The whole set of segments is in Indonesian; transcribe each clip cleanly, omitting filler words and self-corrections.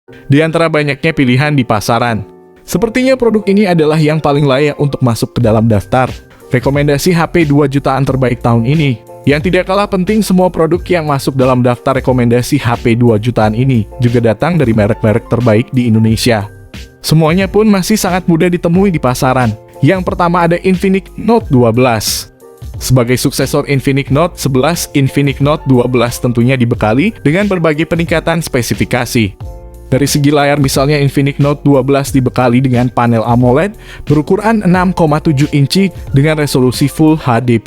Di antara banyaknya pilihan di pasaran, sepertinya produk ini adalah yang paling layak untuk masuk ke dalam daftar rekomendasi HP 2 jutaan terbaik tahun ini. Yang tidak kalah penting, semua produk yang masuk dalam daftar rekomendasi HP 2 jutaan ini juga datang dari merek-merek terbaik di Indonesia. Semuanya pun masih sangat mudah ditemui di pasaran. Yang pertama ada Infinix Note 12. Sebagai suksesor Infinix Note 11, Infinix Note 12 tentunya dibekali dengan berbagai peningkatan spesifikasi. Dari segi layar misalnya Infinix Note 12 dibekali dengan panel AMOLED berukuran 6,7 inci dengan resolusi Full HD+.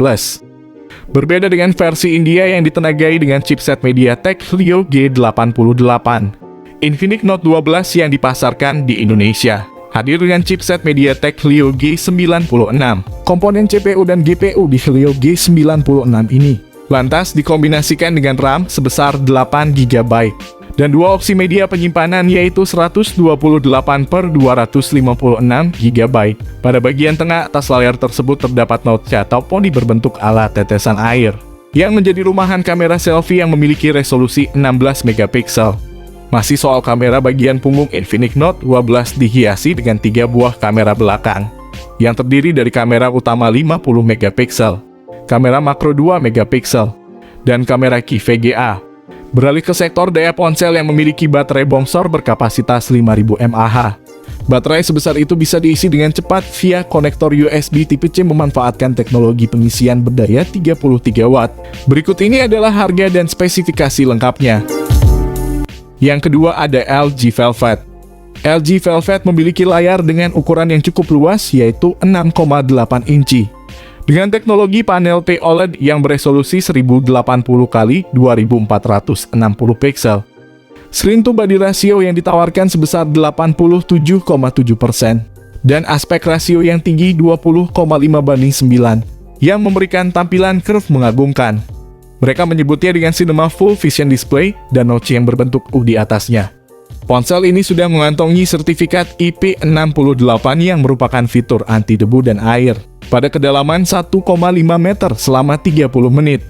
Berbeda dengan versi India yang ditenagai dengan chipset MediaTek Helio G88, Infinix Note 12 yang dipasarkan di Indonesia hadir dengan chipset MediaTek Helio G96. Komponen CPU dan GPU di Helio G96 ini lantas dikombinasikan dengan RAM sebesar 8 GB dan dua opsi media penyimpanan yaitu 128/256 GB. Pada bagian tengah atas layar tersebut terdapat notch atau poni berbentuk ala tetesan air yang menjadi rumahan kamera selfie yang memiliki resolusi 16 megapiksel. Masih soal kamera, bagian punggung Infinix Note 12 dihiasi dengan 3 buah kamera belakang yang terdiri dari kamera utama 50 megapiksel, kamera makro 2 megapiksel, dan kamera Key VGA. Beralih ke sektor daya ponsel yang memiliki baterai bongsor berkapasitas 5000 mAh. Baterai sebesar itu bisa diisi dengan cepat via konektor USB tipe C memanfaatkan teknologi pengisian berdaya 33 Watt. Berikut ini adalah harga dan spesifikasi lengkapnya. Yang kedua ada LG Velvet. LG Velvet memiliki layar dengan ukuran yang cukup luas yaitu 6,8 inci. Dengan teknologi panel OLED yang beresolusi 1080x2460 piksel. Screen to body ratio yang ditawarkan sebesar 87,7% dan aspek rasio yang tinggi 20,5:9 yang memberikan tampilan curve mengagumkan. Mereka menyebutnya dengan Cinema Full Vision Display dan notch yang berbentuk U di atasnya. Ponsel ini sudah mengantongi sertifikat IP68 yang merupakan fitur anti debu dan air pada kedalaman 1,5 meter selama 30 menit.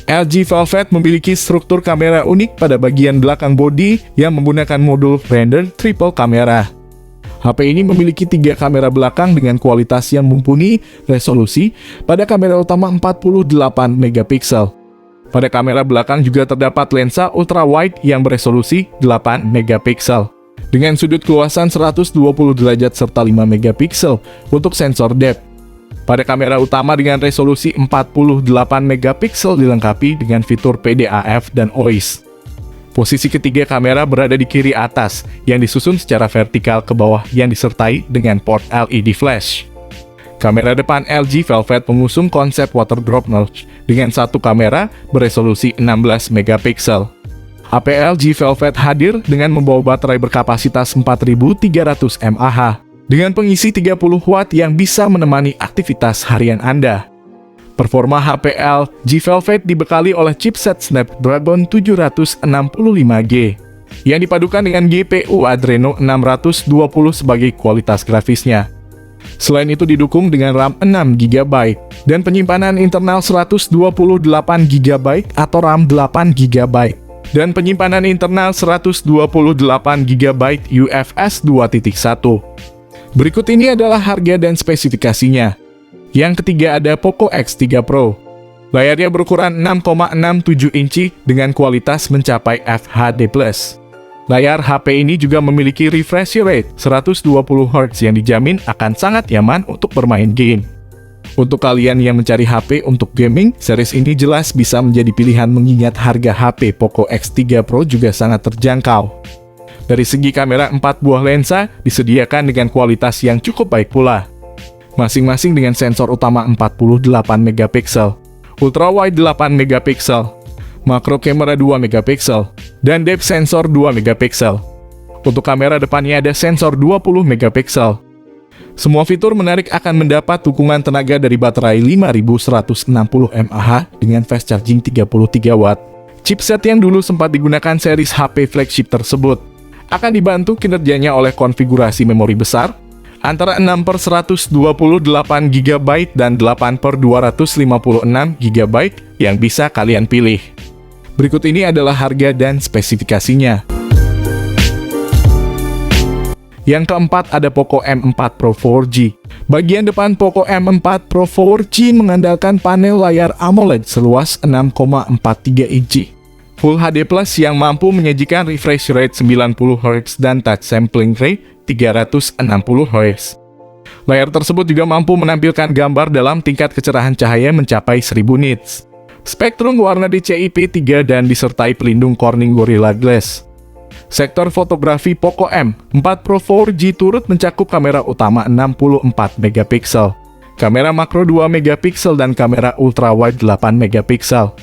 LG Velvet memiliki struktur kamera unik pada bagian belakang bodi yang menggunakan modul render triple kamera. HP ini memiliki 3 kamera belakang dengan kualitas yang mumpuni resolusi pada kamera utama 48 megapiksel. Pada kamera belakang juga terdapat lensa ultra wide yang beresolusi 8 megapiksel dengan sudut keluasan 120 derajat serta 5 megapiksel untuk sensor depth. Pada kamera utama dengan resolusi 48 megapiksel dilengkapi dengan fitur PDAF dan OIS. Posisi ketiga kamera berada di kiri atas yang disusun secara vertikal ke bawah yang disertai dengan port LED flash. Kamera depan LG Velvet mengusung konsep water drop notch dengan satu kamera beresolusi 16 megapiksel. HP LG Velvet hadir dengan membawa baterai berkapasitas 4300 mAh. Dengan pengisi 30 Watt yang bisa menemani aktivitas harian Anda. Performa HP LG Velvet dibekali oleh chipset Snapdragon 765G yang dipadukan dengan GPU Adreno 620 sebagai kualitas grafisnya. Selain itu didukung dengan RAM 6 GB dan penyimpanan internal 128 GB atau RAM 8 GB dan penyimpanan internal 128 GB UFS 2.1. Berikut ini adalah harga dan spesifikasinya. Yang ketiga ada Poco X3 Pro. Layarnya berukuran 6,67 inci dengan kualitas mencapai FHD+. Layar HP ini juga memiliki refresh rate 120 Hz yang dijamin akan sangat nyaman untuk bermain game. Untuk kalian yang mencari HP untuk gaming, series ini jelas bisa menjadi pilihan mengingat harga HP Poco X3 Pro juga sangat terjangkau. Dari segi kamera, 4 buah lensa disediakan dengan kualitas yang cukup baik pula. Masing-masing dengan sensor utama 48 megapiksel, ultra wide 8 megapiksel, makro kamera 2 megapiksel, dan depth sensor 2 megapiksel. Untuk kamera depannya ada sensor 20 megapiksel. Semua fitur menarik akan mendapat dukungan tenaga dari baterai 5160 mAh dengan fast charging 33 Watt. Chipset yang dulu sempat digunakan series HP flagship tersebut akan dibantu kinerjanya oleh konfigurasi memori besar antara 6/128 GB dan 8/256 GB yang bisa kalian pilih. Berikut ini adalah harga dan spesifikasinya. Yang keempat ada Poco M4 Pro 4G. Bagian depan Poco M4 Pro 4G mengandalkan panel layar AMOLED seluas 6,43 inci. Full HD Plus yang mampu menyajikan refresh rate 90Hz dan touch sampling rate 360Hz. Layar tersebut juga mampu menampilkan gambar dalam tingkat kecerahan cahaya mencapai 1000 nits. Spektrum warna DCI-P3 dan disertai pelindung Corning Gorilla Glass. Sektor fotografi Poco M4 Pro 4G turut mencakup kamera utama 64 megapiksel, kamera makro 2 megapiksel dan kamera ultrawide 8 megapiksel.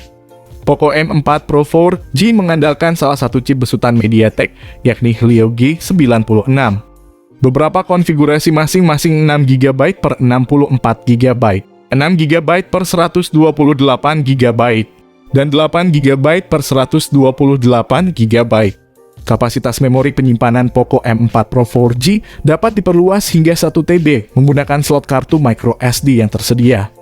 Poco M4 Pro 4G mengandalkan salah satu chip besutan MediaTek, yakni Helio G96. Beberapa konfigurasi masing-masing 6GB per 64GB, 6GB per 128GB, dan 8GB per 128GB. Kapasitas memori penyimpanan Poco M4 Pro 4G dapat diperluas hingga 1 TB menggunakan slot kartu microSD yang tersedia.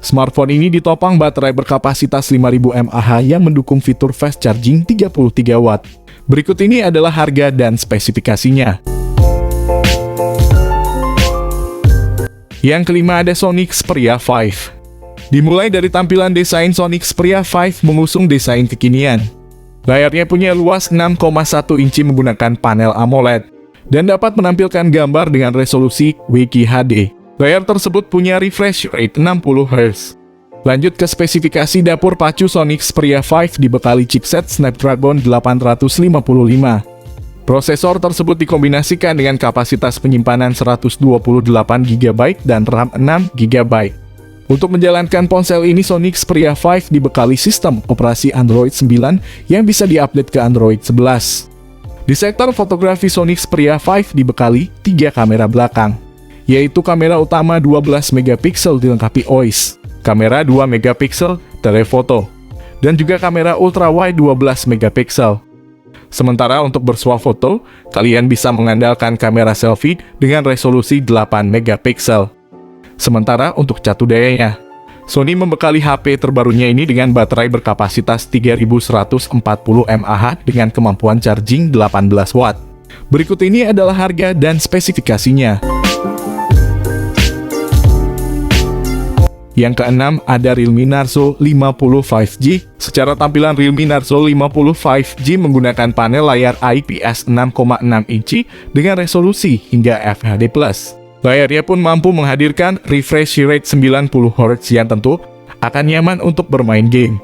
Smartphone ini ditopang baterai berkapasitas 5000 mAh yang mendukung fitur fast charging 33 Watt. Berikut ini adalah harga dan spesifikasinya. Yang kelima ada Sony Xperia 5. Dimulai dari tampilan desain Sony Xperia 5 mengusung desain kekinian. Layarnya punya luas 6,1 inci menggunakan panel AMOLED dan dapat menampilkan gambar dengan resolusi QHD. Layar tersebut punya refresh rate 60Hz. Lanjut ke spesifikasi dapur pacu Sony Xperia 5 dibekali chipset Snapdragon 855. Prosesor tersebut dikombinasikan dengan kapasitas penyimpanan 128GB dan RAM 6GB. Untuk menjalankan ponsel ini, Sony Xperia 5 dibekali sistem operasi Android 9 yang bisa diupdate ke Android 11. Di sektor fotografi, Sony Xperia 5 dibekali 3 kamera belakang, yaitu kamera utama 12 megapiksel dilengkapi OIS, kamera 2 megapiksel telefoto, dan juga kamera ultrawide 12 megapiksel. Sementara untuk bersuah foto, kalian bisa mengandalkan kamera selfie dengan resolusi 8 megapiksel. Sementara untuk catu dayanya, Sony membekali HP terbarunya ini dengan baterai berkapasitas 3140 mAh dengan kemampuan charging 18 Watt. Berikut ini adalah harga dan spesifikasinya. Yang keenam ada Realme Narzo 50 5G. Secara tampilan Realme Narzo 50 5G menggunakan panel layar IPS 6,6 inci dengan resolusi hingga FHD+. Layarnya pun mampu menghadirkan refresh rate 90Hz yang tentu akan nyaman untuk bermain game.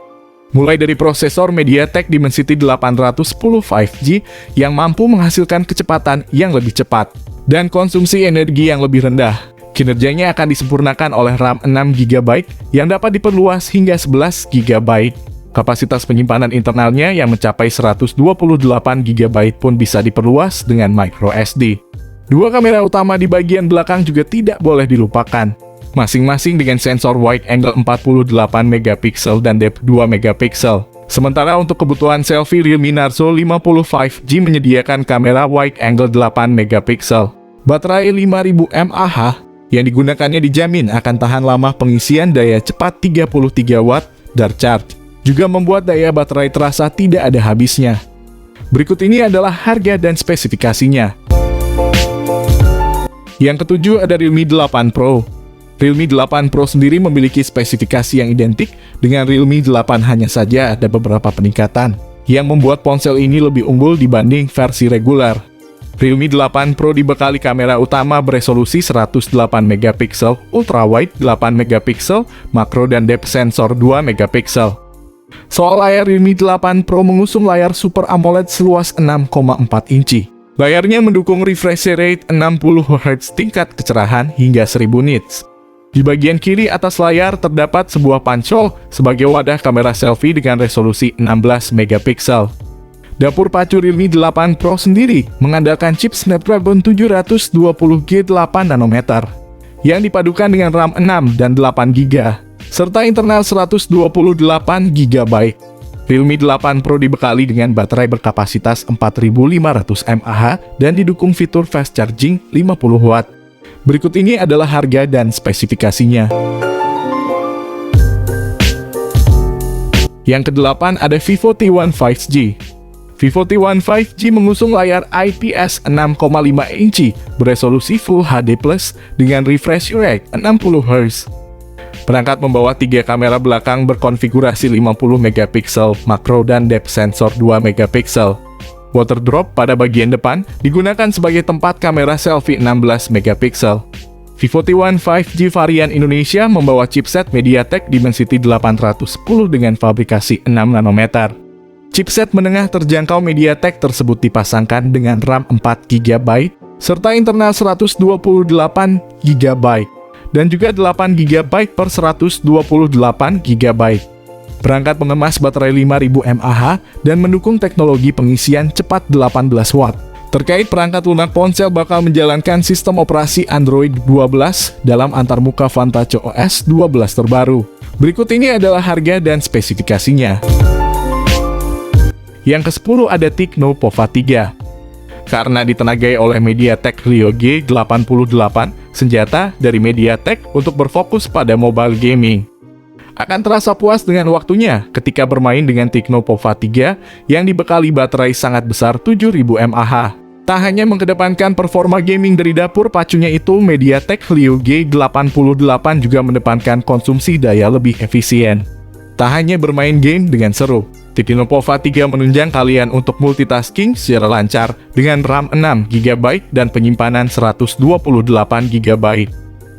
Mulai dari prosesor MediaTek Dimensity 810 5G yang mampu menghasilkan kecepatan yang lebih cepat dan konsumsi energi yang lebih rendah. Kinerjanya akan disempurnakan oleh RAM 6GB yang dapat diperluas hingga 11GB. Kapasitas penyimpanan internalnya yang mencapai 128GB pun bisa diperluas dengan microSD. Dua kamera utama di bagian belakang juga tidak boleh dilupakan, masing-masing dengan sensor wide angle 48 megapiksel dan depth 2 megapiksel. Sementara untuk kebutuhan selfie, Realme Narzo 50 5G menyediakan kamera wide angle 8 megapiksel. Baterai 5000 mAh yang digunakannya dijamin akan tahan lama pengisian daya cepat 33 Watt Dark Charge, juga membuat daya baterai terasa tidak ada habisnya. Berikut ini adalah harga dan spesifikasinya. Yang ketujuh ada Realme 8 Pro. Realme 8 Pro sendiri memiliki spesifikasi yang identik dengan Realme 8, hanya saja ada beberapa peningkatan yang membuat ponsel ini lebih unggul dibanding versi reguler. Realme 8 Pro dibekali kamera utama beresolusi 108 megapiksel, ultrawide 8 megapiksel, makro dan depth sensor 2 megapiksel. Soal layar, Realme 8 Pro mengusung layar Super AMOLED seluas 6,4 inci. Layarnya mendukung refresh rate 60Hz tingkat kecerahan hingga 1000 nits. Di bagian kiri atas layar terdapat sebuah pancol sebagai wadah kamera selfie dengan resolusi 16 megapiksel. Dapur pacu Realme 8 Pro sendiri mengandalkan chip Snapdragon 720G 8 nanometer yang dipadukan dengan RAM 6 dan 8GB serta internal 128GB. Realme 8 Pro dibekali dengan baterai berkapasitas 4500 mAh dan didukung fitur fast charging 50 Watt. Berikut ini adalah harga dan spesifikasinya. Yang kedelapan ada Vivo T1 5G. Vivo T1 5G mengusung layar IPS 6,5 inci beresolusi Full HD+ dengan refresh rate 60 Hz. Perangkat membawa 3 kamera belakang berkonfigurasi 50 megapiksel makro dan depth sensor 2 megapiksel. Water drop pada bagian depan digunakan sebagai tempat kamera selfie 16 megapiksel. Vivo T1 5G varian Indonesia membawa chipset MediaTek Dimensity 810 dengan fabrikasi 6 nanometer. Chipset menengah terjangkau MediaTek tersebut dipasangkan dengan RAM 4 GB serta internal 128 GB dan juga 8 GB per 128 GB. Perangkat mengemas baterai 5000 mAh dan mendukung teknologi pengisian cepat 18 Watt. Terkait perangkat lunak, ponsel bakal menjalankan sistem operasi Android 12 dalam antarmuka Vantage OS 12 terbaru. Berikut ini adalah harga dan spesifikasinya. Yang ke-10 ada Tecno Pova 3. Karena ditenagai oleh MediaTek Helio G88, senjata dari MediaTek untuk berfokus pada mobile gaming. Akan terasa puas dengan waktunya ketika bermain dengan Tecno Pova 3 yang dibekali baterai sangat besar 7000 mAh. Tak hanya mengedepankan performa gaming dari dapur pacunya itu, MediaTek Helio G88 juga mengedepankan konsumsi daya lebih efisien. Tak hanya bermain game dengan seru, Tecno Pova 3 menunjang kalian untuk multitasking secara lancar dengan RAM 6 GB dan penyimpanan 128 GB.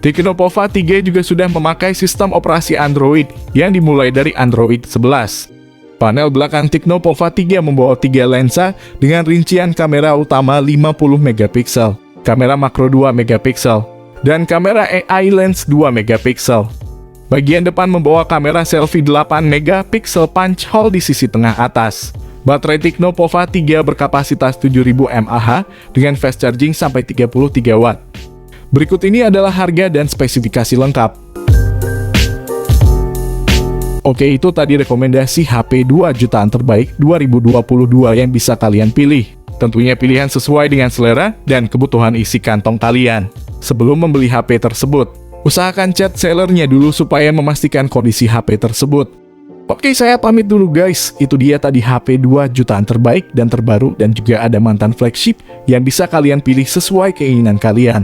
Tecno Pova 3 juga sudah memakai sistem operasi Android yang dimulai dari Android 11. Panel belakang Tecno Pova 3 membawa 3 lensa dengan rincian kamera utama 50 megapiksel, kamera makro 2 megapiksel, dan kamera AI lens 2 megapiksel. Bagian depan membawa kamera selfie 8 megapiksel punch hole di sisi tengah atas. Baterai Tecno Pova 3 berkapasitas 7000 mAh dengan fast charging sampai 33 Watt. Berikut ini adalah harga dan spesifikasi lengkap. Oke, itu tadi rekomendasi HP 2 jutaan terbaik 2022 yang bisa kalian pilih. Tentunya pilihan sesuai dengan selera dan kebutuhan isi kantong kalian. Sebelum membeli HP tersebut, usahakan chat sellernya dulu supaya memastikan kondisi HP tersebut. Oke, saya pamit dulu guys. Itu dia tadi HP 2 jutaan terbaik dan terbaru, dan juga ada mantan flagship yang bisa kalian pilih sesuai keinginan kalian.